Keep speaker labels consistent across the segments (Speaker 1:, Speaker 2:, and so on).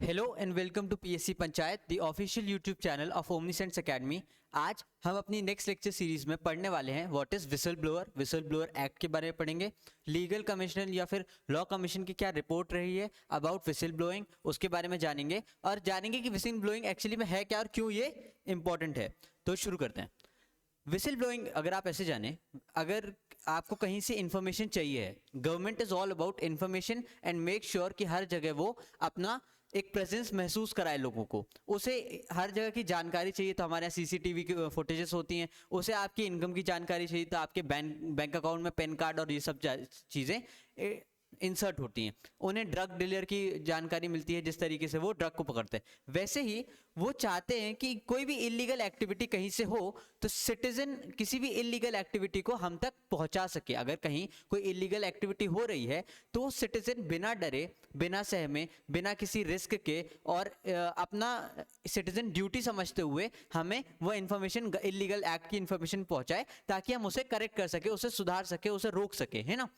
Speaker 1: Hello and welcome to PSC Panchayat the official YouTube channel of Omnisense academy. आज हम अपनी next lecture series में पढ़ने वाले हैं what is whistle blower act के बारे में पढ़ेंगे। लीगल कमीशन या फिर लॉ कमीशन की क्या रिपोर्ट रही है अबाउट विसल ब्लोइंग, उसके बारे में जानेंगे और जानेंगे कि विसल ब्लोइंग एक्चुअली में है क्या और क्यों ये इंपॉर्टेंट है। तो शुरू करते हैं। विसल ब्लोइंग अगर आप ऐसे जाने, अगर आपको कहीं से इंफॉर्मेशन चाहिए है, government is all about information and make sure कि हर जगह वो अपना एक प्रेजेंस महसूस कराए लोगों को। उसे हर जगह की जानकारी चाहिए तो हमारे यहाँ सीसीटीवी की फुटेजेस होती हैं। उसे आपकी इनकम की जानकारी चाहिए तो आपके बैंक अकाउंट में पैन कार्ड और ये सब चीज़ें इंसर्ट होती हैं। उन्हें ड्रग डीलर की जानकारी मिलती है, जिस तरीके से वो ड्रग को पकड़ते हैं। वैसे ही वो चाहते हैं कि कोई भी इलीगल एक्टिविटी कहीं से हो तो सिटीजन किसी भी इलीगल एक्टिविटी को हम तक पहुंचा सके। अगर कहीं कोई इलीगल एक्टिविटी हो रही है तो सिटीजन बिना डरे, बिना सहमे, बिना किसी रिस्क के और अपना सिटीजन ड्यूटी समझते हुए हमें वो इन्फॉर्मेशन, इलीगल एक्ट की इन्फॉर्मेशन पहुंचाए ताकि हम उसे करेक्ट कर सके, उसे सुधार सके, उसे रोक सके, है ना।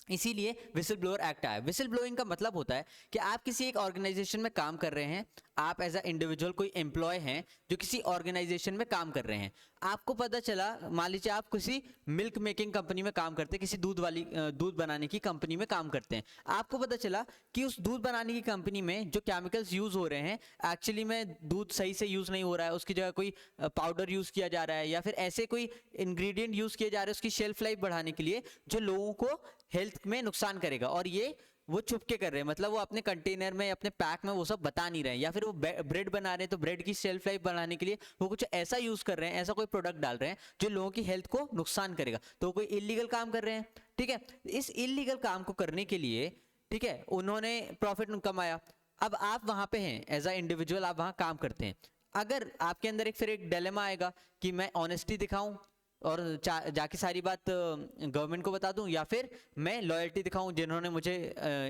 Speaker 1: इसीलिए विसल ब्लोअर एक्ट आया। विसल ब्लोइंग का मतलब होता है कि आप किसी एक ऑर्गेनाइजेशन में काम कर रहे हैं, आप एज अ इंडिविजुअल कोई एम्प्लॉय हैं जो किसी ऑर्गेनाइजेशन में काम कर रहे हैं। आपको पता चला, मान लीजिए आप किसी मिल्क मेकिंग कंपनी में काम करते हैं, किसी दूध बनाने की कंपनी में काम करते हैं। आपको पता चला कि उस दूध बनाने की कंपनी में जो केमिकल्स यूज हो रहे हैं एक्चुअली में दूध सही से यूज नहीं हो रहा है, उसकी जगह कोई पाउडर यूज किया जा रहा है या फिर ऐसे कोई इंग्रेडिएंट यूज किए जा रहे हैं उसकी शेल्फ लाइफ बढ़ाने के लिए, जो लोगों को हेल्थ में नुकसान करेगा। और ये वो छुप के कर रहे हैं, मतलब वो अपने कंटेनर में, अपने पैक में वो सब बता नहीं रहे हैं। या फिर वो ब्रेड बना रहे हैं तो ब्रेड की शेल्फ लाइफ बढ़ाने के लिए वो कुछ ऐसा यूज कर रहे हैं, ऐसा कोई प्रोडक्ट डाल रहे हैं जो लोगों की हेल्थ को नुकसान करेगा, तो कोई इलीगल काम कर रहे हैं। ठीक है, इस इलीगल काम को करने के लिए, ठीक है, उन्होंने प्रॉफिट कमाया। अब आप वहां पे हैं एज अ इंडिविजुअल, आप वहां काम करते हैं। अगर आपके अंदर फिर एक डिलेमा आएगा कि मैं ऑनेस्टी दिखाऊं और जाके सारी बात गवर्नमेंट को बता दूं, या फिर मैं लॉयल्टी दिखाऊं जिन्होंने मुझे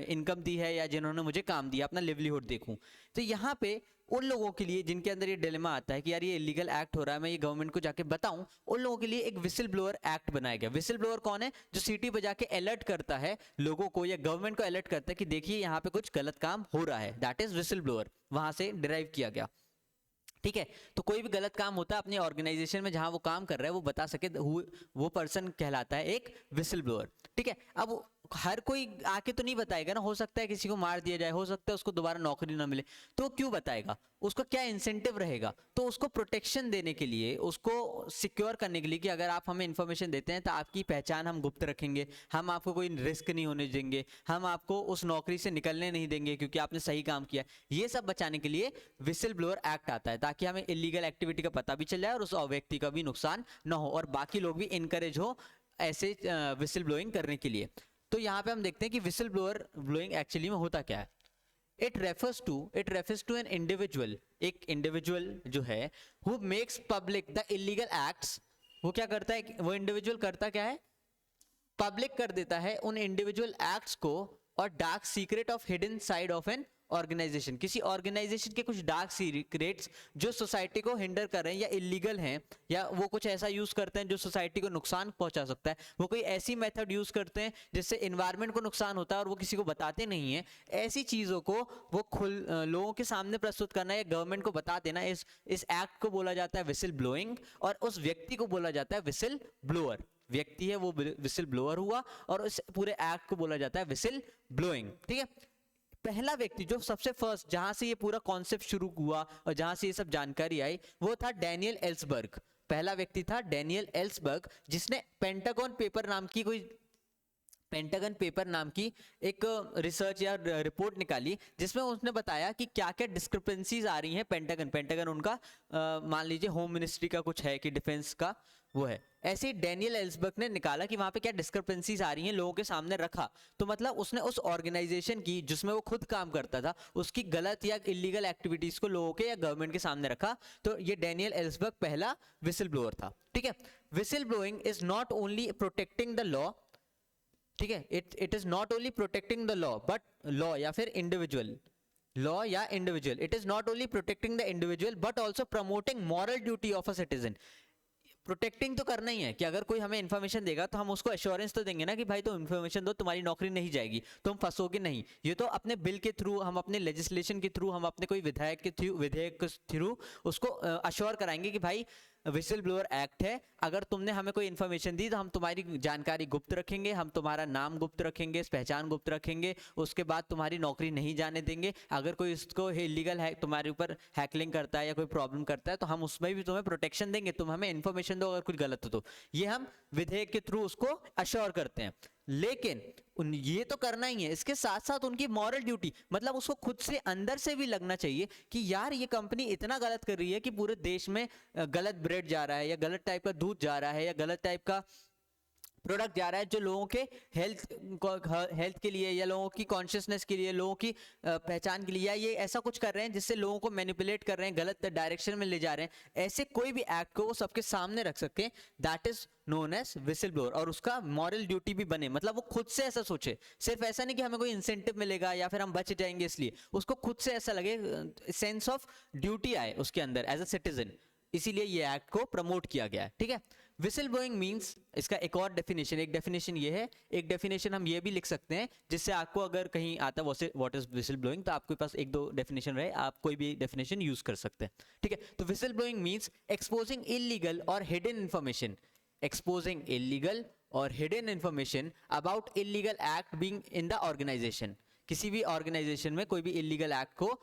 Speaker 1: इनकम दी है या जिन्होंने मुझे काम दिया, अपना लिवलीहुड देखूं। तो यहाँ पे उन लोगों के लिए जिनके अंदर ये डिलेमा आता है कि यार ये इलीगल एक्ट हो रहा है, मैं ये गवर्नमेंट को जाके बताऊं, उन लोगों के लिए एक विसल ब्लोअर एक्ट बनाया गया। विसल ब्लोअर कौन है? जो सीटी बजा के अलर्ट करता है लोगों को या गवर्नमेंट को अलर्ट करता है कि देखिए यहाँ पे कुछ गलत काम हो रहा है। दैट इज विसल ब्लोअर, वहां से डिराइव किया गया। ठीक है, तो कोई भी गलत काम होता है अपनी ऑर्गेनाइजेशन में जहां वो काम कर रहा है, वो बता सके, वो पर्सन कहलाता है एक विसल ब्लोअर। ठीक है, अब हर कोई आके तो नहीं बताएगा ना, हो सकता है किसी को मार दिया जाए, हो सकता है उसको दोबारा नौकरी ना मिले, तो क्यों बताएगा? उसको क्या इंसेंटिव रहेगा? तो उसको प्रोटेक्शन देने के लिए, उसको सिक्योर करने के लिए कि अगर आप हमें इंफॉर्मेशन देते हैं तो आपकी पहचान हम गुप्त रखेंगे, हम आपको कोई रिस्क नहीं होने देंगे, हम आपको उस नौकरी से निकलने नहीं देंगे क्योंकि आपने सही काम किया, ये सब बचाने के लिए विसल ब्लोअर एक्ट आता है, ताकि हमें इलीगल एक्टिविटी का पता भी चल जाए और उस व्यक्ति का भी नुकसान ना हो और बाकी लोग भी इनकरेज हो ऐसे विसल ब्लोइंग करने के लिए। तो यहाँ पे हम देखते हैं कि विसल ब्लोइंग एक्चुअली में होता क्या है। It refers to an individual, एक इंडिविजुअल जो है who makes public the illegal acts. वो क्या करता है, वो इंडिविजुअल करता क्या है? पब्लिक कर देता है उन इंडिविजुअल एक्ट्स को और dark secret of hidden side of an organisation. किसी ऑर्गेनाइजेशन के कुछ डार्क सीक्रेट्स जो सोसाइटी को हिंडर कर रहे हैं या इलीगल हैं, या वो कुछ ऐसा यूज करते हैं जो सोसाइटी को नुकसान पहुंचा सकता है, वो कोई ऐसी मेथड यूज करते हैं जिससे एनवायरनमेंट को नुकसान होता है और वो किसी को बताते नहीं है, ऐसी चीजों को वो लोगों के सामने प्रस्तुत करना या गवर्नमेंट को बता देना, इस एक्ट को बोला जाता है विसल ब्लोइंग। और उस व्यक्ति को बोला जाता है विसल ब्लोअर। व्यक्ति है वो विसल ब्लोअर हुआ और इस पूरे एक्ट को बोला जाता है विसल ब्लोइंग। ठीक है, पहला व्यक्ति जो सबसे फर्स्ट, जहां से ये पूरा कॉन्सेप्ट शुरू हुआ और जहां से ये सब जानकारी आई, वो था डैनियल एल्सबर्ग। पहला व्यक्ति था डैनियल एल्सबर्ग, जिसने पेंटागन पेपर नाम की एक रिसर्च या रिपोर्ट निकाली, जिसमें उसने बताया कि क्या क्या डिस्क्रिपेंसीज आ रही हैं। पेंटागन उनका मान लीजिए होम मिनिस्ट्री का कुछ है कि डिफेंस का वो है। ऐसे ही डैनियल एल्सबर्ग ने निकाला कि वहां पे क्या डिस्क्रिपेंसीज आ रही हैं, लोगों के सामने रखा। तो मतलब उसने उस ऑर्गेनाइजेशन की जिसमें वो खुद काम करता था, उसकी गलत या इलीगल एक्टिविटीज को लोगों के या गवर्नमेंट के सामने रखा। तो ये डैनियल एल्सबर्ग पहला विसल ब्लोअर था। ठीक है, whistle blowing is not only protecting the law, ठीक है, it is not only protecting the law but law या फिर इंडिविजुअल, लॉ या individual, it is not only protecting the individual but also promoting moral duty of a citizen. Protecting तो करना ही है कि अगर कोई हमें इन्फॉर्मेशन देगा तो हम उसको एश्योरेंस तो देंगे ना कि भाई तुम इन्फॉर्मेशन दो, तुम्हारी नौकरी नहीं जाएगी, तुम फंसोगे नहीं। ये तो अपने बिल के थ्रू, हम अपने लेजिस्लेशन के थ्रू, हम अपने कोई विधेयक के थ्रू उसको अश्योर कराएंगे कि भाई विसल ब्लोअर एक्ट है, अगर तुमने हमें कोई इन्फॉर्मेशन दी तो हम तुम्हारी जानकारी गुप्त रखेंगे, हम तुम्हारा नाम गुप्त रखेंगे, पहचान गुप्त रखेंगे, उसके बाद तुम्हारी नौकरी नहीं जाने देंगे। अगर कोई इसको इलीगल है तुम्हारे ऊपर हैकलिंग करता है या कोई प्रॉब्लम करता है तो हम उसमें भी तुम्हें प्रोटेक्शन देंगे, तुम हमें इन्फॉर्मेशन दो अगर कुछ गलत हो तो। ये हम विधेयक के थ्रू उसको अश्योर करते हैं। लेकिन ये तो करना ही है, इसके साथ साथ उनकी मॉरल ड्यूटी, मतलब उसको खुद से अंदर से भी लगना चाहिए कि यार ये कंपनी इतना गलत कर रही है कि पूरे देश में गलत ब्रेड जा रहा है या गलत टाइप का दूध जा रहा है या गलत टाइप का प्रोडक्ट जा रहा है जो लोगों के हेल्थ के लिए या लोगों की कॉन्शियसनेस के लिए, लोगों की पहचान के लिए, या ये ऐसा कुछ कर रहे हैं जिससे लोगों को मैनिपुलेट कर रहे हैं, गलत डायरेक्शन में ले जा रहे हैं। ऐसे कोई भी एक्ट को वो सबके सामने रख सकते हैं, that is known as whistle blower. और उसका मॉरल ड्यूटी भी बने, मतलब वो खुद से ऐसा सोचे, सिर्फ ऐसा नहीं कि हमें कोई इंसेंटिव मिलेगा या फिर हम बच जाएंगे इसलिए, उसको खुद से ऐसा लगे, सेंस ऑफ ड्यूटी आए उसके अंदर एज अ सिटीजन, इसीलिए ये एक्ट को प्रमोट किया गया है। ठीक है, विसल ब्लोइंग मींस, इसका एक और डेफिनेशन, एक डेफिनेशन ये है, एक डेफिनेशन हम ये भी लिख सकते हैं जिससे आपको अगर कहीं आता है व्हाट इज विसल ब्लोइंग तो आपके पास एक दो डेफिनेशन रहे, आप कोई भी डेफिनेशन यूज कर सकते हैं। ठीक है, तो whistle blowing means exposing illegal और हिडन इंफॉर्मेशन, एक्सपोजिंग इलीगल और hidden information about illegal act being in the organisation, किसी भी ऑर्गेनाइजेशन में कोई भी इलीगल एक्ट को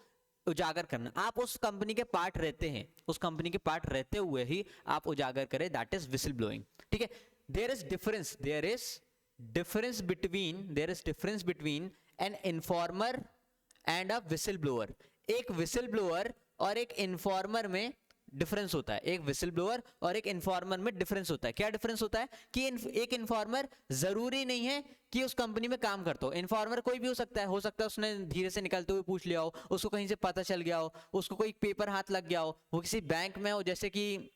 Speaker 1: उजागर करना। आप उस कंपनी के पार्ट रहते हैं, उस कंपनी के पार्ट रहते हुए ही आप उजागर करें, दैट इज विसल ब्लोइंग। ठीक है, there is difference between an informer and a whistle blower. एक विसल ब्लोअर और एक इन्फॉर्मर में डिफरेंस होता है, एक विसल ब्लोअर और एक इन्फॉर्मर में डिफरेंस होता है। क्या डिफरेंस होता है कि एक इन्फॉर्मर जरूरी नहीं है कि उस कंपनी में काम करता हो, इन्फॉर्मर कोई भी हो सकता है उसने धीरे से निकलते हुए पूछ लिया हो, उसको कहीं से पता चल गया हो, उसको कोई पेपर हाथ लग गया हो, वो किसी बैंक में हो, जैसे कि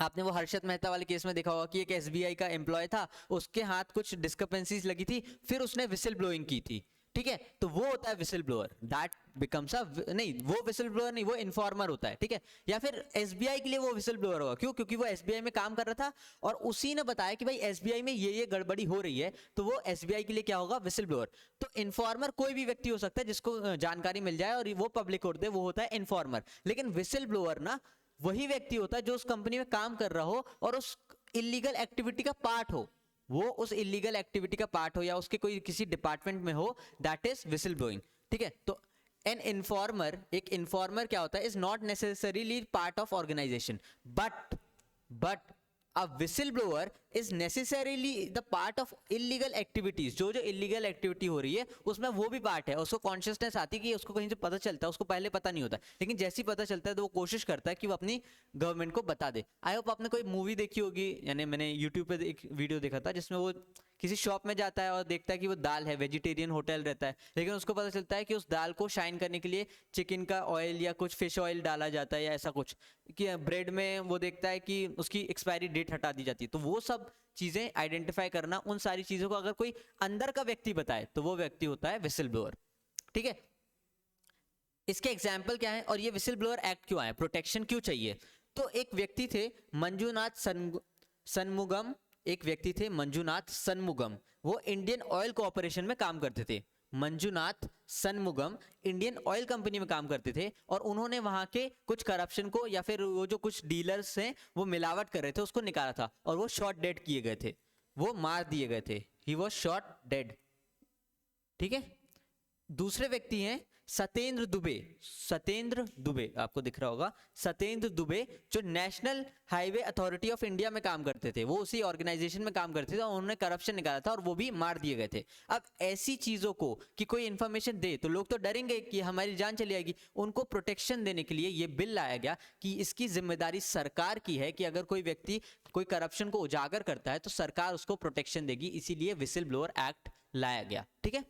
Speaker 1: आपने वो हर्षद मेहता वाले केस में देखा होगा कि एक एसबीआई का एम्प्लॉय था, उसके हाथ कुछ डिस्क्रिपेंसीज लगी थी, फिर उसने विसल ब्लोइंग की थी। ठीक है, तो वो होता है whistle blower, that becomes a, नहीं वो विसल ब्लोअर नहीं, वो इन्फॉर्मर होता है। ठीक है, या फिर एसबीआई के लिए वो विसल ब्लोअर होगा, क्यों? क्योंकि वो एसबीआई में काम कर रहा था और उसी ने बताया कि भाई एसबीआई में ये गड़बड़ी हो रही है, तो वो एसबीआई के लिए क्या होगा, विसल ब्लोअर। तो इन्फॉर्मर कोई भी व्यक्ति हो सकता है जिसको जानकारी मिल जाए और वो पब्लिक कर दे, वो होता है इन्फॉर्मर। लेकिन विसल ब्लोअर ना वही व्यक्ति होता है जो उस कंपनी में काम कर रहा हो और उस इलीगल एक्टिविटी का पार्ट हो, वो उस इलीगल एक्टिविटी का पार्ट हो या उसके कोई किसी डिपार्टमेंट में हो, दैट इज विसल ब्लोइंग। ठीक है, तो एन इन्फॉर्मर, एक इन्फॉर्मर क्या होता है, is not necessarily part of organisation, but a whistle blower is necessarily the part of illegal activities. जो इलीगल एक्टिविटी हो रही है उसमें वो भी पार्ट है, उसको कॉन्शियसनेस आती है कि उसको कहीं से पता चलता है, उसको पहले पता नहीं होता, लेकिन जैसे ही पता चलता है तो वो कोशिश करता है कि वो अपनी गवर्नमेंट को बता दे। आई होप आपने कोई मूवी देखी होगी, यानी मैंने यूट्यूब पे एक वीडियो देखा था जिसमें वो किसी शॉप में जाता है और देखता है कि वो दाल है, वेजिटेरियन होटल रहता है, लेकिन उसको पता चलता है कि उस दाल को शाइन करने के लिए चिकन का ऑयल या कुछ फिश ऑयल डाला जाता है या ऐसा कुछ, कि ब्रेड में वो देखता है कि उसकी एक्सपायरी डेट हटा दी जाती है। तो वो सब चीजें आइडेंटिफाई करना, उन सारी चीजों को अगर कोई अंदर का व्यक्ति बताए तो वो व्यक्ति होता है विसल ब्लोअर। ठीक है, इसके एग्जाम्पल क्या है और ये विसल ब्लोअर एक्ट क्यों आया, प्रोटेक्शन क्यों चाहिए? तो एक व्यक्ति थे मंजुनाथ सनमुगम, एक व्यक्ति थे मंजुनाथ सनमुगम, वो इंडियन ऑयल कॉर्पोरेशन में काम करते थे। Manjunath Shanmugam Indian oil company में काम करते थे और उन्होंने वहां के कुछ करप्शन को या फिर वो जो कुछ डीलर्स हैं वो मिलावट कर रहे थे उसको निकाला था और वो शॉट डेड किए गए थे, वो मार दिए गए थे, ही वॉज शॉट डेड। ठीक है, दूसरे व्यक्ति हैं सत्येंद्र दुबे, आपको दिख रहा होगा, सत्येंद्र दुबे जो national highway authority of India में काम करते थे, वो उसी ऑर्गेनाइजेशन में काम करते थे और उन्होंने करप्शन निकाला था और वो भी मार दिए गए थे। अब ऐसी चीजों को कि कोई इंफॉर्मेशन दे तो लोग तो डरेंगे कि हमारी जान चली जाएगी, उनको प्रोटेक्शन देने के लिए ये बिल लाया गया कि इसकी जिम्मेदारी सरकार की है कि अगर कोई व्यक्ति कोई करप्शन को उजागर करता है तो सरकार उसको प्रोटेक्शन देगी, इसीलिए विसल ब्लोअर एक्ट लाया गया। ठीक है,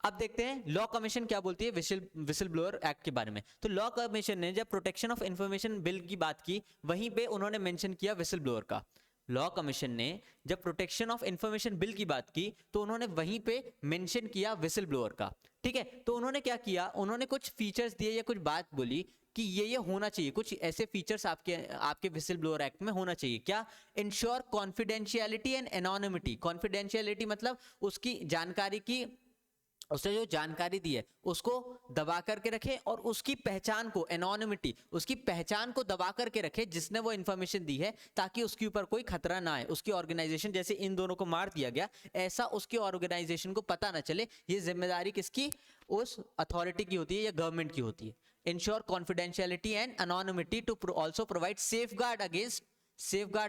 Speaker 1: अब देखते हैं लॉ कमीशन क्या बोलती है विसल ब्लोअर एक्ट के बारे में। तो लॉ कमीशन ने जब प्रोटेक्शन ऑफ इंफॉर्मेशन बिल की बात की, वहीं पे उन्होंने मेंशन किया विसल ब्लोअर का। लॉ कमीशन ने जब प्रोटेक्शन ऑफ इंफॉर्मेशन बिल की बात की तो उन्होंने वहीं पे मेंशन किया विसल ब्लोअर का, ठीक है। तो उन्होंने क्या किया, उन्होंने कुछ फीचर्स दिए या कुछ बात बोली कि ये होना चाहिए, कुछ ऐसे फीचर्स आपके आपके विसल ब्लोअर एक्ट में होना चाहिए। क्या? Ensure confidentiality and anonymity. Confidentiality मतलब उसकी जानकारी की, उसने जो जानकारी दी है उसको दबा करके रखे, और उसकी पहचान को, एनोनिमिटी, उसकी पहचान को दबा करके रखे जिसने वो इन्फॉर्मेशन दी है, ताकि उसके ऊपर कोई खतरा ना आए। उसकी ऑर्गेनाइजेशन, जैसे इन दोनों को मार दिया गया, ऐसा उसकी ऑर्गेनाइजेशन को पता ना चले। ये जिम्मेदारी किसकी? उस अथॉरिटी की होती है या गवर्नमेंट की होती है। Ensure confidentiality and anonymity to also provide safe guard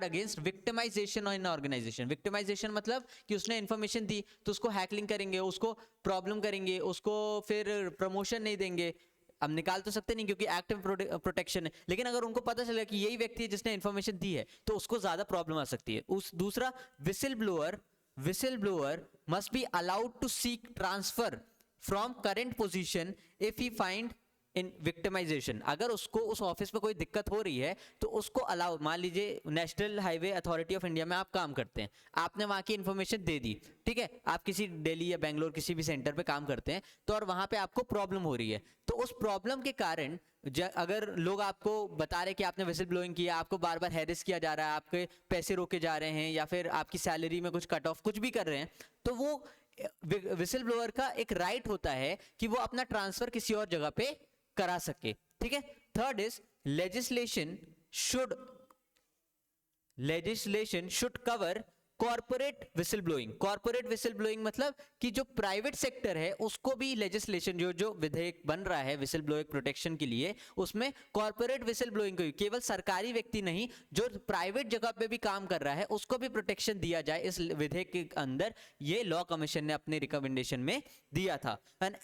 Speaker 1: against victimisation in organisation. Victimisation मतलब कि उसने इन्फॉर्मेशन दी तो उसको हैकलिंग करेंगे, उसको प्रॉब्लम करेंगे, उसको फिर प्रमोशन नहीं देंगे। अब निकाल तो सकते नहीं क्योंकि एक्ट में प्रोटेक्शन है, लेकिन अगर उनको पता चला कि यही व्यक्ति है जिसने इन्फॉर्मेशन दी है तो उसको ज्यादा प्रॉब्लम आ सकती है। उस दूसरा, whistle blower must be allowed to seek transfer from current position if he find in victimisation. अगर उसको उस ऑफिस में कोई दिक्कत हो रही है तो उसको अलाउ, मान लीजिए national highway authority of India में आप काम करते हैं, आपने वहां की इन्फॉर्मेशन दे दी, ठीक है, आप किसी दिल्ली या बेंगलोर किसी भी सेंटर पे काम करते हैं, तो और वहां पे आपको प्रॉब्लम हो रही है, तो उस प्रॉब्लम के कारण अगर लोग आपको बता रहे कि आपने विसल ब्लोइंग किया, आपको बार बार हैरेस किया जा रहा है, आपके पैसे रोके जा रहे हैं, या फिर आपकी सैलरी में कुछ कट ऑफ कुछ भी कर रहे हैं, तो वो विसल ब्लोअर का एक राइट होता है कि वो अपना ट्रांसफर किसी और जगह पे करा सके, ठीक है। Third is should legislation should cover corporate whistle blowing. Corporate whistle blowing मतलब कि जो प्राइवेट सेक्टर है उसको भी लेजिस्लेशन, जो विधेयक बन रहा है विसल ब्लोइंग प्रोटेक्शन के लिए, उसमें कॉर्पोरेट विसल ब्लोइंग को, केवल सरकारी व्यक्ति नहीं, जो प्राइवेट जगह पे भी काम कर रहा है उसको भी प्रोटेक्शन दिया जाए इस विधेयक के अंदर। ये लॉ कमीशन ने अपने रिकमेंडेशन में दिया था। An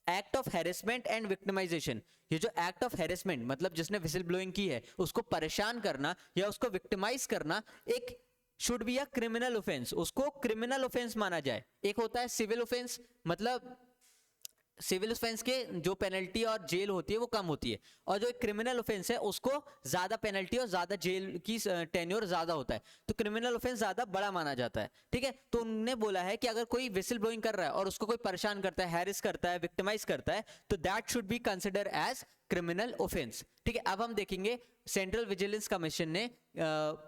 Speaker 1: act of harassment and victimisation. ये जो एक्ट ऑफ हैरेसमेंट मतलब जिसने विसल ब्लोइंग की है उसको परेशान करना या उसको विक्टिमाइज करना, एक should be a criminal offence, उसको क्रिमिनल ऑफेंस माना जाए। एक होता है सिविल ऑफेंस, मतलब सिविल ऑफेंस के जो पेनल्टी और जेल होती है वो कम होती है, और जो एक क्रिमिनल ऑफेंस है उसको ज्यादा पेनल्टी और ज्यादा जेल की टेन्योर ज्यादा होता है, तो क्रिमिनल ऑफेंस ज्यादा बड़ा माना जाता है, ठीक है। तो उन्होंने बोला है कि अगर कोई विसल ब्लोइंग कर रहा है और उसको कोई परेशान करता है, हैरिस करता है, विक्टिमाइज करता है, तो that should be consider as criminal offence, ठीक है। अब हम देखेंगे सेंट्रल विजिलेंस कमीशन ने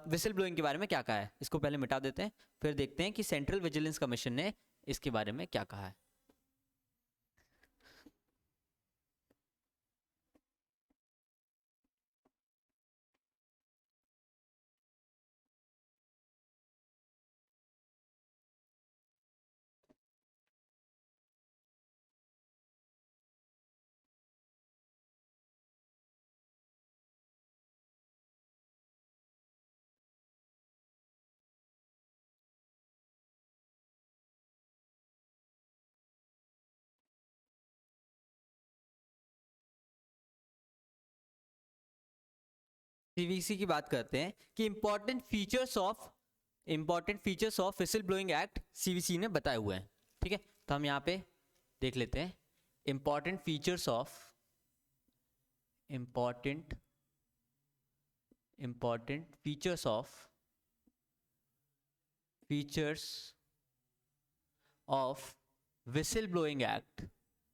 Speaker 1: विसल ब्लोइंग के बारे में क्या कहा है। इसको पहले मिटा देते हैं, फिर देखते हैं कि सेंट्रल विजिलेंस कमीशन ने इसके बारे में क्या कहा है। सीवीसी की बात करते हैं कि important features of whistle blowing act CVC ने बताए हुए हैं, ठीक है। तो हम यहाँ पे देख लेते हैं important features of important important features of whistle blowing act.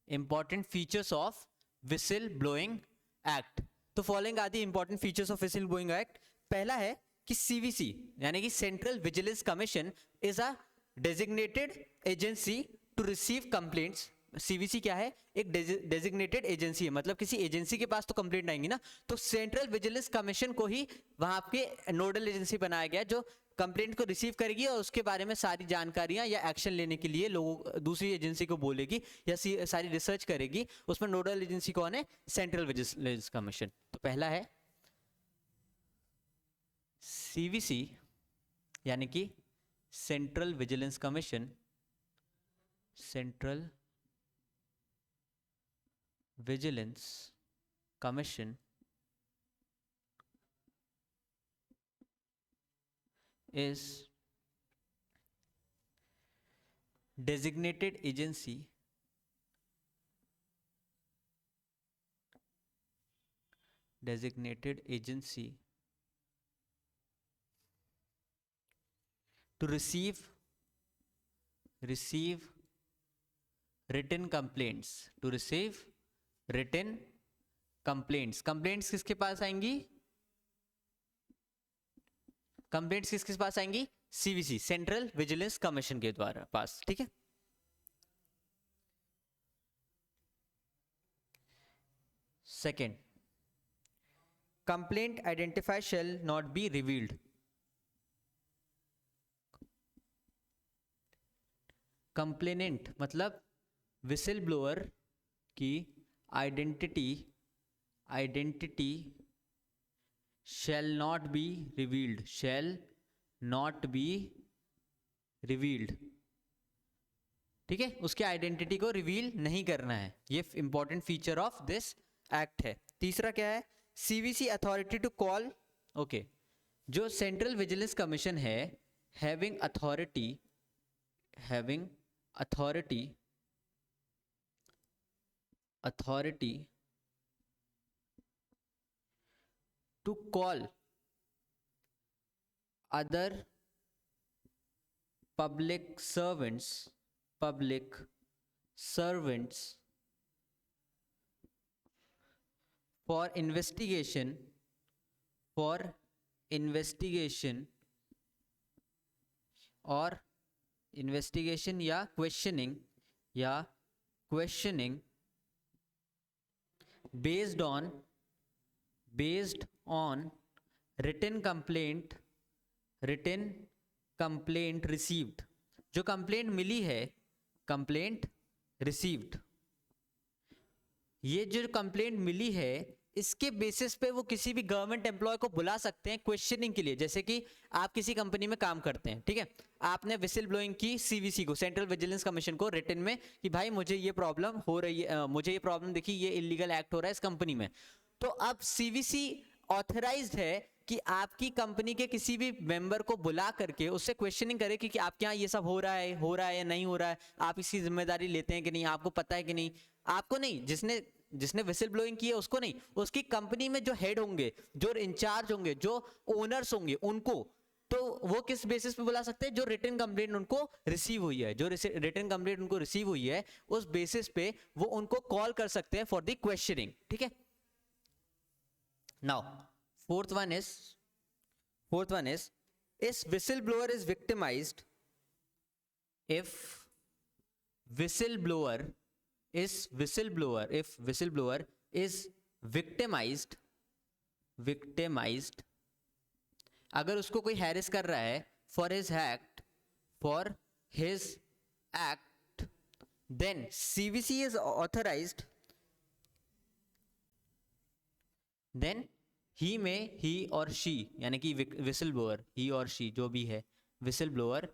Speaker 1: Important features of whistle blowing act. तो following are the important features of whistle blowing act. पहला है कि सीवीसी यानी कि central vigilance commission is a designated agency to receive complaints. CVC क्या है? एक designated agency है, मतलब किसी एजेंसी के पास तो कंप्लेंट आएंगी ना, तो सेंट्रल विजिलेंस कमीशन को ही वहां पे नोडल एजेंसी बनाया गया जो कंप्लेंट को रिसीव करेगी और उसके बारे में सारी जानकारियां या एक्शन लेने के लिए लोगों दूसरी एजेंसी को बोलेगी या सारी रिसर्च करेगी। उसमें नोडल एजेंसी कौन है? Central vigilance commission. तो पहला है सीवीसी यानी कि central vigilance commission. Central vigilance commission is designated agency to receive written complaints, to receive written complaints. complaints किसके पास आएंगी? complaints किसके पास आएंगी? CVC, सेंट्रल विजिलेंस कमीशन के द्वारा पास, ठीक है। Second, complaint identify shall not be revealed. Complainant मतलब whistle blower की identity shall not be revealed, shall not be revealed, ठीक है। उसके आइडेंटिटी को रिवील नहीं करना है, ये important feature of this act है। तीसरा क्या है? CVC authority to call, okay, जो सेंट्रल विजिलेंस कमीशन है, having authority to call other public servants for investigation or investigation या questioning based on written complaint received, जो कंप्लेंट मिली है, complaint received, ये जो कंप्लेंट मिली है इसके बेसिस पे वो किसी भी गवर्नमेंट एम्प्लॉय को बुला सकते हैं क्वेश्चनिंग के लिए। जैसे कि आप किसी कंपनी में काम करते हैं, ठीक है, आपने विसिल ब्लोइंग की सीवीसी को, सेंट्रल विजिलेंस कमीशन को, रिटन में कि भाई मुझे ये प्रॉब्लम हो रही है, मुझे ये प्रॉब्लम देखी, ये इलीगल एक्ट हो रहा है इस कंपनी में। तो अब सीवीसी ऑथराइज्ड है कि आपकी कंपनी के किसी भी मेंबर को बुला करके उससे क्वेश्चनिंग करे कि आपके यहाँ ये सब हो रहा है या नहीं हो रहा है, आप इसकी जिम्मेदारी लेते हैं कि नहीं, आपको पता है कि नहीं। आपको नहीं, जिसने विसिल ब्लोइंग की है उसको नहीं, उसकी कंपनी में जो हेड होंगे, जो इंचार्ज होंगे, जो ओनर्स होंगे, उनको। तो वो किस बेसिस पे बुला सकते हैं? जो रिटन कंप्लेंट उनको रिसीव हुई है, जो रिटन कंप्लेंट उनको रिसीव हुई है, उस बेसिस पे वो उनको कॉल कर सकते हैं फॉर द क्वेश्चनिंग, ठीक है। Now fourth one is whistleblower is victimized if whistleblower is victimized अगर उसको कोई हैरेस कर रहा है for his act then CVC is authorized, then he or she यानी कि विसिल ब्लोअर, ही और शी जो भी है, whistle blower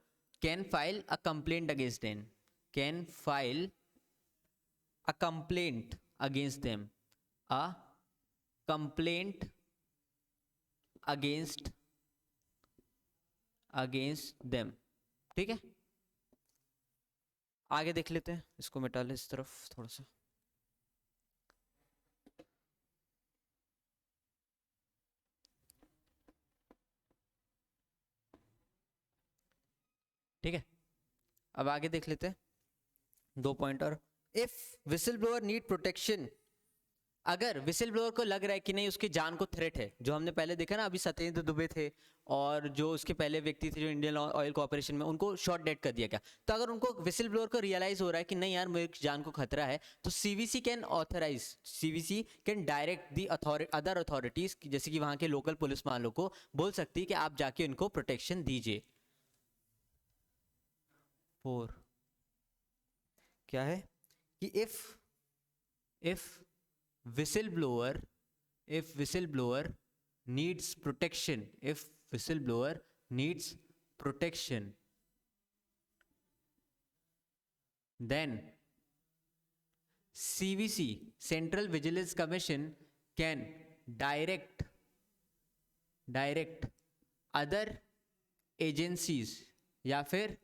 Speaker 1: can file a complaint against them, can file a complaint against them, a complaint against them, ठीक है। आगे देख लेते हैं, इसको मिटा ले इस तरफ थोड़ा सा। ठीक है, अब आगे देख लेते हैं 2 पॉइंट और। If whistle blower need protection, अगर विसिल ब्लोअर को लग रहा है कि नहीं उसकी जान को थ्रेट है, जो हमने पहले देखा ना, अभी सत्येंद्र दुबे थे और जो उसके पहले व्यक्ति थे जो इंडियन ऑयल कॉर्पोरेशन में, उनको शॉट डेड कर दिया गया। तो अगर उनको विसिल ब्लोअर को रियलाइज हो रहा है कि नहीं यार मेरी जान को खतरा है, तो CVC can direct the other authorities, जैसे कि वहां के लोकल पुलिस वालों को बोल सकती है कि आप जाके उनको प्रोटेक्शन दीजिए। 4 क्या है कि if whistleblower needs protection, then CVC, Central Vigilance Commission, can direct other agencies या फिर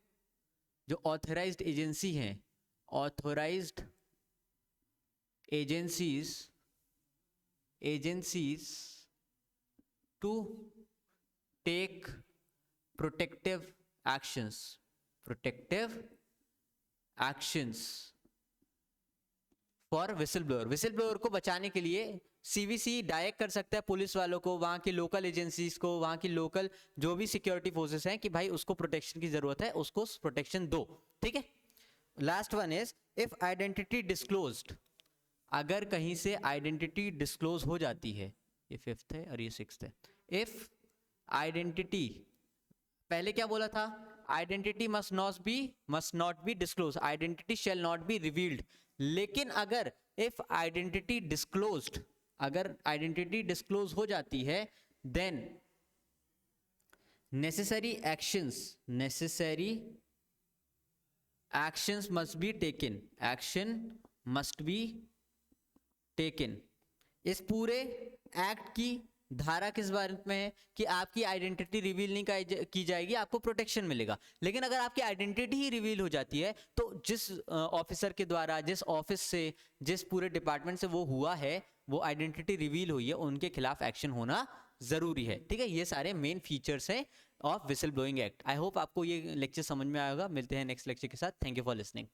Speaker 1: जो ऑथराइज्ड एजेंसी हैं, authorised agencies to take protective actions, protective actions for whistle blower. Whistle blower को बचाने के लिए सीवीसी डायरेक्ट कर सकता है पुलिस वालों को, वहां की लोकल एजेंसीज को, वहां की लोकल जो भी सिक्योरिटी फोर्सेस हैं कि भाई उसको प्रोटेक्शन की जरूरत है, उसको प्रोटेक्शन दो, ठीक है। Last one is if identity disclosed, अगर कहीं से आइडेंटिटी डिस्क्लोज हो जाती है, ये 5th है और ये 6th है। इफ आइडेंटिटी, पहले क्या बोला था, identity must not be disclose, identity shall not be revealed. लेकिन अगर इफ आइडेंटिटी डिस्क्लोज्ड, अगर आइडेंटिटी डिस्क्लोज हो जाती है, then necessary actions must be taken, action must be taken. इस पूरे एक्ट की धारा किस बारे में है कि आपकी आइडेंटिटी रिवील नहीं की जाएगी, आपको प्रोटेक्शन मिलेगा। लेकिन अगर आपकी आइडेंटिटी ही रिवील हो जाती है तो जिस ऑफिसर के द्वारा, जिस ऑफिस से, जिस पूरे डिपार्टमेंट से वो हुआ है, वो आइडेंटिटी रिवील हुई है, उनके खिलाफ एक्शन होना जरूरी है, ठीक है। ये सारे मेन फीचर्स हैं of whistle blowing act. I hope आपको ये लेक्चर समझ में आएगा। मिलते हैं नेक्स्ट लेक्चर के साथ। Thank you for listening.